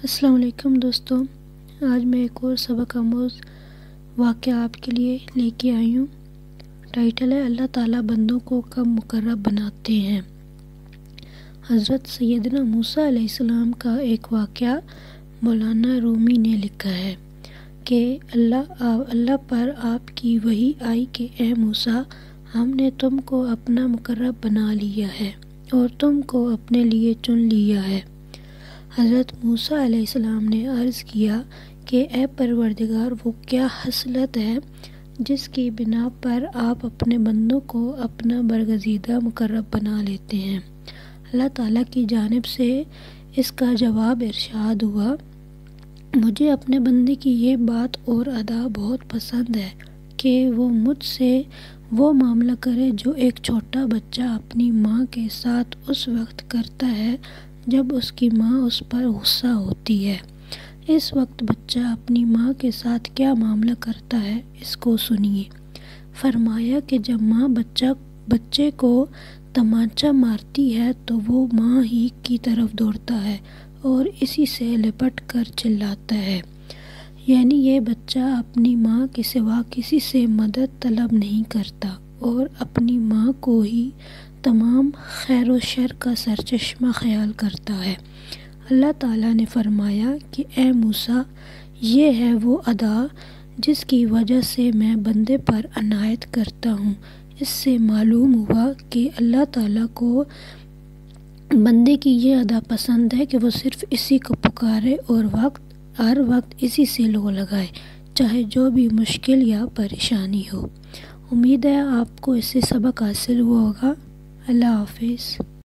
السلام علیکم دوستو، آج میں ایک اور سبق آموز واقعہ آپ کے لیے لے کے آئی ہوں۔ ٹائٹل ہے اللہ تعالیٰ بندوں کو کب مقرب بناتے ہیں۔ حضرت سیدنا موسیٰ علیہ السلام کا ایک واقعہ مولانا رومی نے لکھا ہے کہ اللہ پر آپ کی وحی آئی کہ اے موسیٰ، ہم نے تم کو اپنا مقرب بنا لیا ہے اور تم کو اپنے لیے چن لیا ہے۔ حضرت موسیٰ علیہ السلام نے عرض کیا کہ اے پروردگار، وہ کیا خصلت ہے جس کی بنا پر آپ اپنے بندوں کو اپنا برگزیدہ مقرب بنا لیتے ہیں؟ اللہ تعالیٰ کی جانب سے اس کا جواب ارشاد ہوا، مجھے اپنے بندے کی یہ بات اور ادا بہت پسند ہے کہ وہ مجھ سے وہ معاملہ کرے جو ایک چھوٹا بچہ اپنی ماں کے ساتھ اس وقت کرتا ہے جب اس کی ماں اس پر غصہ ہوتی ہے۔ اس وقت بچہ اپنی ماں کے ساتھ کیا معاملہ کرتا ہے، اس کو سنیے۔ فرمایا کہ جب ماں بچے کو تمانچہ مارتی ہے تو وہ ماں ہی کی طرف دوڑتا ہے اور اسی سے لپٹ کر چلاتا ہے، یعنی یہ بچہ اپنی ماں کے سوا کسی سے مدد طلب نہیں کرتا اور اپنی ماں کو ہی تمام خیر و شر کا سرچشمہ خیال کرتا ہے۔ اللہ تعالیٰ نے فرمایا کہ اے موسیٰ، یہ ہے وہ ادا جس کی وجہ سے میں بندے پر عنایت کرتا ہوں۔ اس سے معلوم ہوا کہ اللہ تعالیٰ کو بندے کی یہ ادا پسند ہے کہ وہ صرف اسی کو پکارے اور ہر وقت اسی سے لو لگائے، چاہے جو بھی مشکل یا پریشانی ہو۔ امید ہے آپ کو اس سے سبق حاصل ہوا ہوگا۔ اللہ حافظ۔